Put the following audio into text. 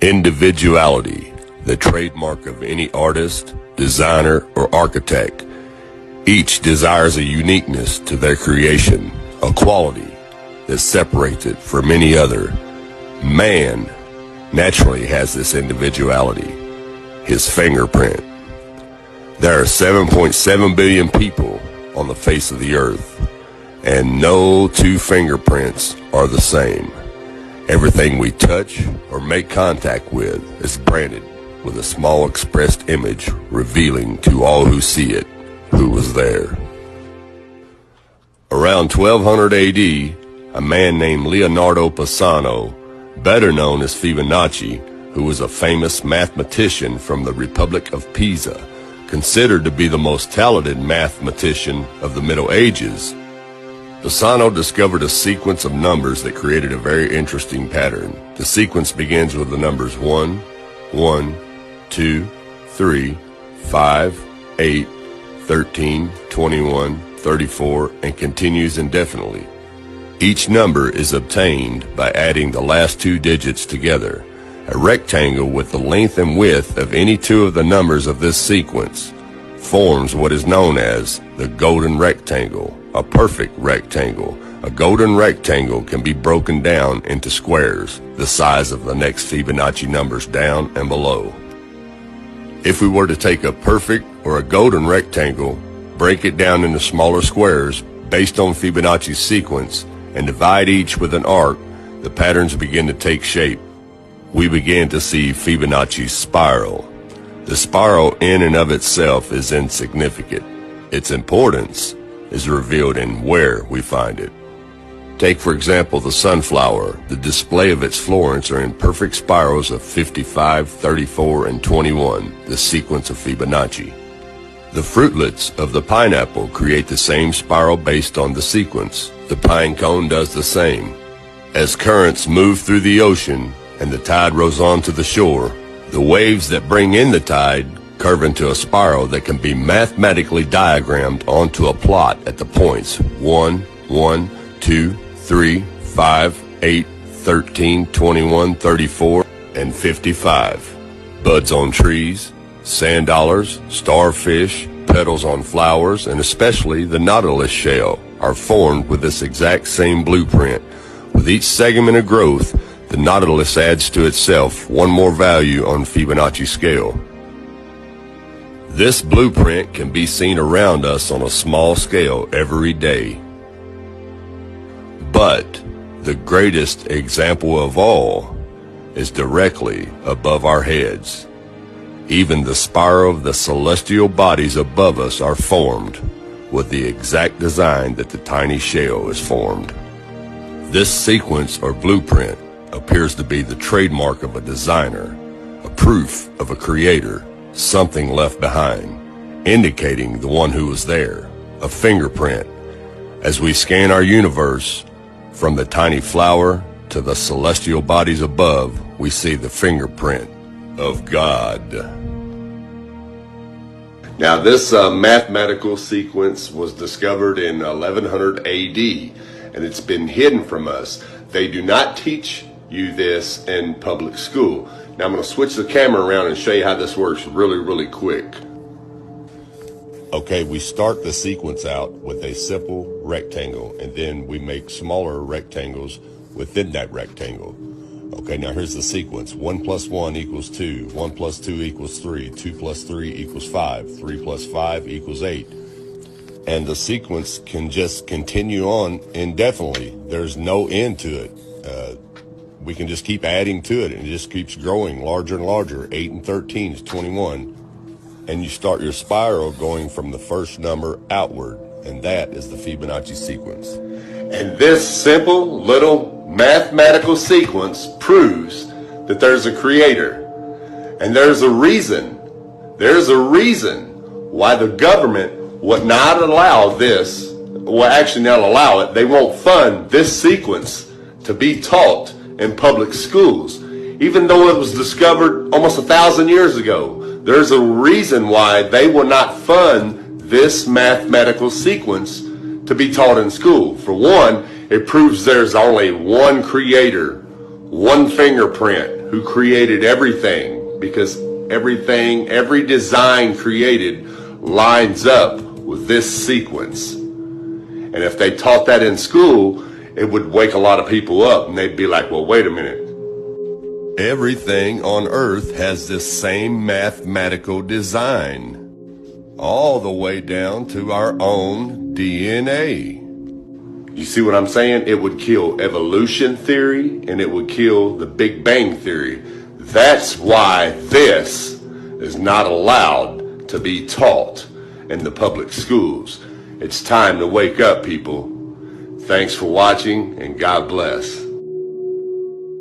Individuality, the trademark of any artist, designer, or architect. Each desires a uniqueness to their creation, a quality that separates it from any other. Man naturally has this individuality, his fingerprint. There are 7.7 billion people on the face of the earth, and no two fingerprints are the same. Everything we touch or make contact with is branded with a small expressed image revealing to all who see it who was there. Around 1200 AD, a man named Leonardo Pisano, better known as Fibonacci, who was a famous mathematician from the Republic of Pisa, considered to be the most talented mathematician of the Middle Ages, Pisano discovered a sequence of numbers that created a very interesting pattern. The sequence begins with the numbers 1, 1, 2, 3, 5, 8, 13, 21, 34, and continues indefinitely. Each number is obtained by adding the last two digits together. A rectangle with the length and width of any two of the numbers of this sequence forms what is known as the golden rectangle, a perfect rectangle. A golden rectangle can be broken down into squares, the size of the next Fibonacci numbers down and below. If we were to take a perfect or a golden rectangle, break it down into smaller squares based on Fibonacci's sequence, and divide each with an arc, the patterns begin to take shape. We begin to see Fibonacci's spiral. The spiral in and of itself is insignificant. Its importance is revealed in where we find it. Take, for example, the sunflower. The display of its florets are in perfect spirals of 55, 34, and 21, the sequence of Fibonacci. The fruitlets of the pineapple create the same spiral based on the sequence. The pine cone does the same. As currents move through the ocean and the tide rolls on to the shore, the waves that bring in the tide curve into a spiral that can be mathematically diagrammed onto a plot at the points 1, 1, 2, 3, 5, 8, 13, 21, 34, and 55. Buds on trees, sand dollars, starfish, petals on flowers, and especially the nautilus shell are formed with this exact same blueprint. With each segment of growth, the nautilus adds to itself one more value on Fibonacci scale. This blueprint can be seen around us on a small scale every day. But the greatest example of all is directly above our heads. Even the spiral of the celestial bodies above us are formed with the exact design that the tiny shell is formed. This sequence or blueprint appears to be the trademark of a designer, a proof of a creator, something left behind, indicating the one who was there, a fingerprint. As we scan our universe, from the tiny flower to the celestial bodies above, we see the fingerprint of God. Now, this mathematical sequence was discovered in 1100 AD, and it's been hidden from us. They do not teach you this in public school. Now, I'm going to switch the camera around and show you how this works really quick. Okay, we start the sequence out with a simple rectangle, and then we make smaller rectangles within that rectangle. Okay, now here's the sequence. 1 plus 1 equals 2. 1 plus 2 equals 3. 2 plus 3 equals 5. 3 plus 5 equals 8. And the sequence can just continue on indefinitely. There's no end to it. We can just keep adding to it, and it just keeps growing larger and larger. 8 and 13 is 21. And you start your spiral going from the first number outward, and that is the Fibonacci sequence. And this simple little mathematical sequence proves that there's a creator. And there's a reason why the government would not allow this, well, actually not allow it. They won't fund this sequence to be taught in public schools. Even though it was discovered almost 1,000 years ago, there's a reason why they will not fund this mathematical sequence to be taught in school. For one, it proves there's only one creator, one fingerprint, who created everything, because everything, every design created lines up with this sequence. And if they taught that in school, it would wake a lot of people up, and they'd be like, well, wait a minute. Everything on Earth has this same mathematical design, all the way down to our own DNA. You see what I'm saying? It would kill evolution theory, and it would kill the Big Bang theory. That's why this is not allowed to be taught in the public schools. It's time to wake up, people. Thanks for watching, and God bless.